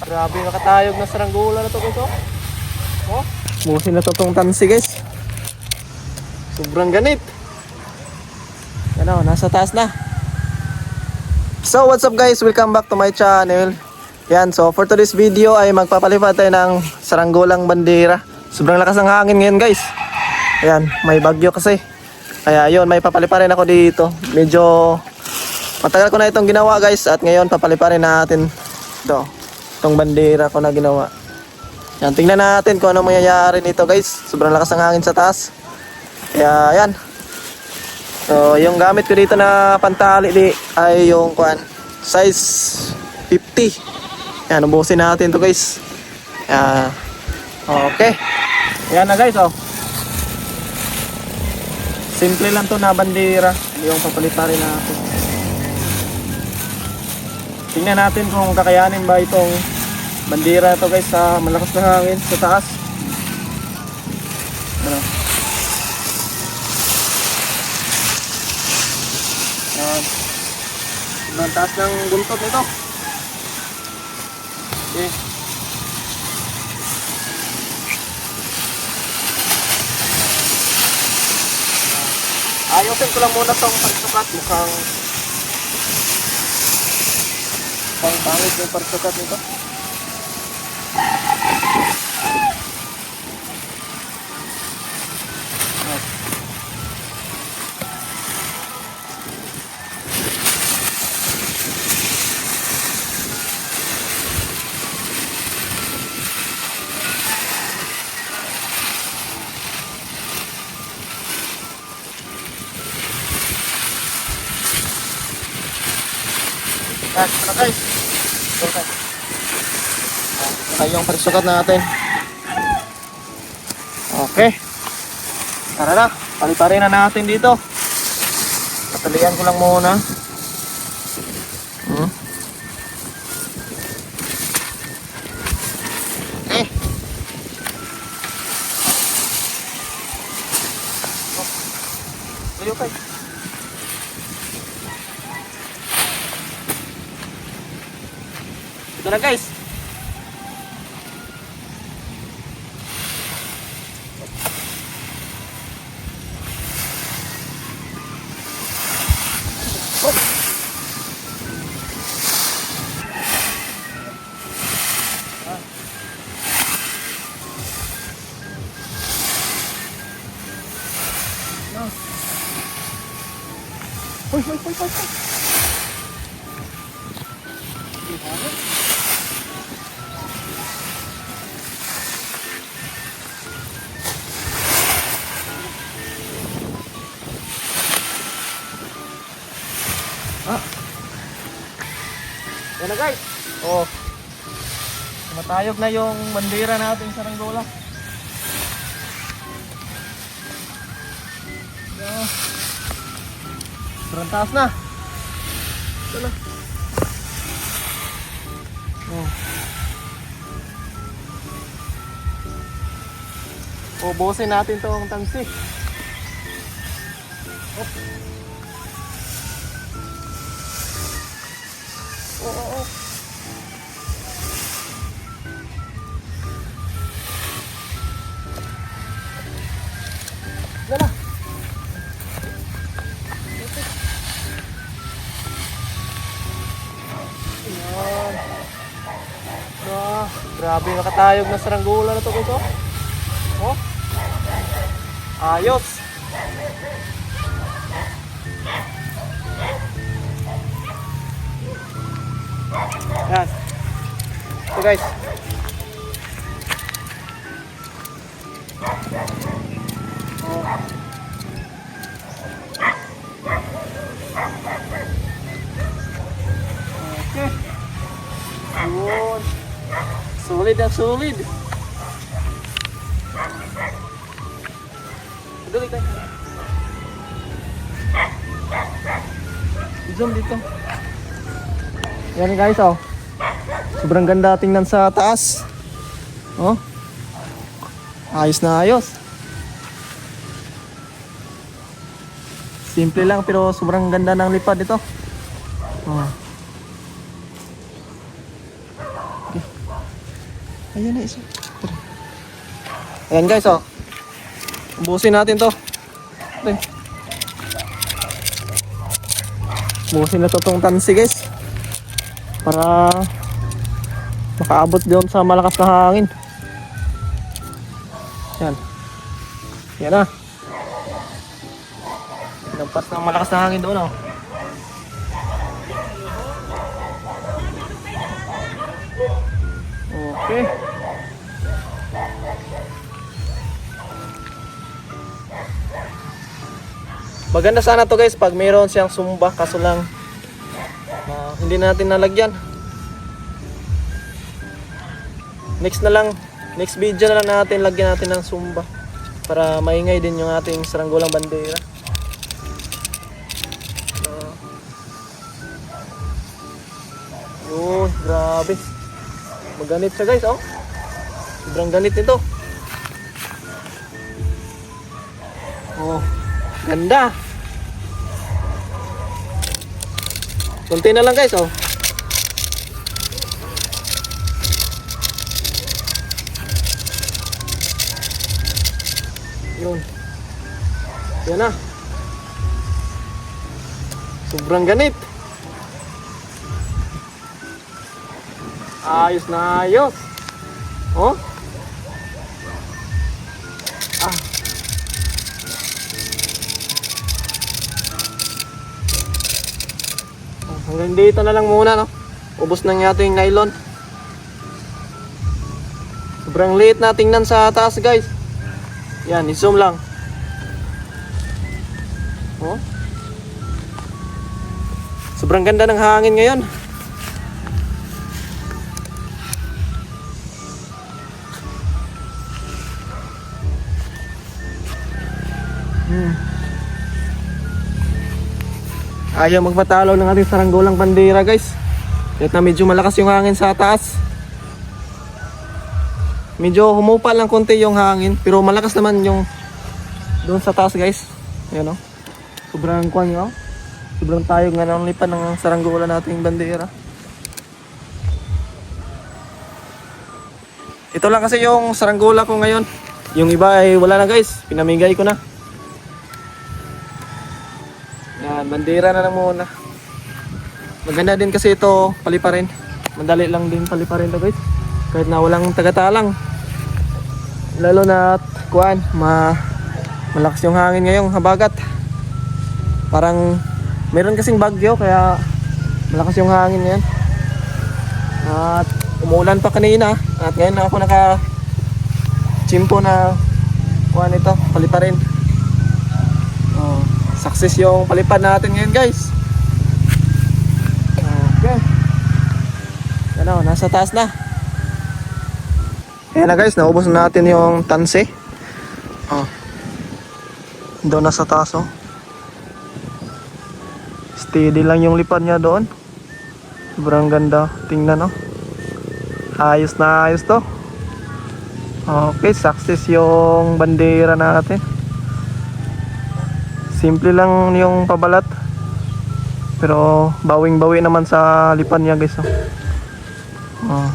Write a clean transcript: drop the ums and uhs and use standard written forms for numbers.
Grabe, nakatayog na saranggola na to guys. Oh, busin na to tong tansi guys. Sobrang ganit. Ano, nasa taas na. So what's up guys, welcome back to my channel. Yan, so for today's video ay magpapalipad tayo ng saranggolang bandera. Sobrang lakas ng hangin ngayon guys. Ayan, may bagyo kasi. Kaya yun, may papaliparin ako dito. Medyo matagal ko na itong ginawa guys. At ngayon papaliparin natin ito, itong bandera ko na ginawa. Yan, tingnan natin kung ano mangyayari nito guys. Sobrang lakas ng hangin sa taas. Kaya yan. So yung gamit ko dito na pantali ay yung size 50. Yan, ubusin natin to guys. Yan. Okay. Yan na guys, oh. Simple lang to na bandera. Yung papaliparin natin. Tingnan natin kung kakayanin ba itong bandera to guys sa malakas na hangin sa taas. Ano? Yan. Ang taas ng buntot nito. Okay. Ayusin ko lang muna tong pagsukat. Mukhang pangit yung pagsukat nito. Yan, ano guys? Ito yung pagsukat natin. Okay. Tara na, paliparin na natin dito. Patalian ko lang muna. Okay. Okay. Ito na guys. Hoy. Yan na guys. Oh. Matayog na yung bandera natin sa saranggola. Yeah. Sobrang taas na. Ito na. Oh. Ubusin natin tong tansi. Oh. Oh. Dala. Ayan. Grabe, nakatayog na saranggola na to guys. Oh. Ayos. Yan. Ito guys. Oh. Okay. Yun. Solid na solid. Dali tayo. Zoom dito. Yan guys, oh. Sobrang ganda tingnan sa taas. Oh. Ayos na ayos. Simple lang pero sobrang ganda ng lipad ito. Oh. Okay. Ayan na isa. Ayan guys, oh. Ubusin natin to. Ayan. Ubusin na to tong tansi guys. Para makaabot doon sa malakas na hangin. Yan. Yan na. Lampas ng malakas na hangin doon, oh. Okay. Maganda sana to guys pag mayroon siyang sumba, kaso lang hindi natin nalagyan. Next na lang, next video na lang natin lagyan natin ng sumba para maingay din yung ating saranggolang bandera. Yun, grabe. Maganit siya guys, oh. Sobrang ganit nito. Oh, ganda. Kunti na lang guys, oh. Yun. Yan na. Sobrang ganit. Ayos na ayos. Oh. Ah. Hanggang dito na lang muna, no. Ubos na ng ating nylon. Sobrang liit na tingnan sa taas, guys. Yan, i-zoom lang. Oh. Sobrang ganda ng hangin ngayon. Ayaw magpatalo ng ating saranggolang bandera guys. Kahit na medyo malakas yung hangin sa taas. Medyo humupal lang konti yung hangin, pero malakas naman yung doon sa taas guys. Ayan o. Sobrang kuwan nyo. Sobrang tayo nga ng lipan ng saranggola nating bandera. Ito lang kasi yung saranggola ko ngayon. Yung iba ay wala na guys. Pinamigay ko na. Yan, bandera na lang muna. Maganda din kasi ito paliparin. Madali lang din paliparin to guys. Kahit na walang tagatalang. Lalo na kuan, malakas yung hangin ngayong habagat. Parang meron kasing bagyo kaya malakas yung hangin ngayon. At umuulan pa kanina. At ngayon ako naka chimpo na kuan ito, paliparin. Oh. Success yung palipad natin ngayon guys. Okay. Ano, nasa taas na. Ayan na guys, naubos na natin yung tansi. Oh. Doon na sa taas, oh. Steady lang yung lipad niya doon. Sobrang ganda. Tingnan, oh. Ayos na ayos to. Okay, success yung bandera natin. Simple lang yung pabalat. Pero bawing-bawi naman sa lipan niya guys, oh. Oh.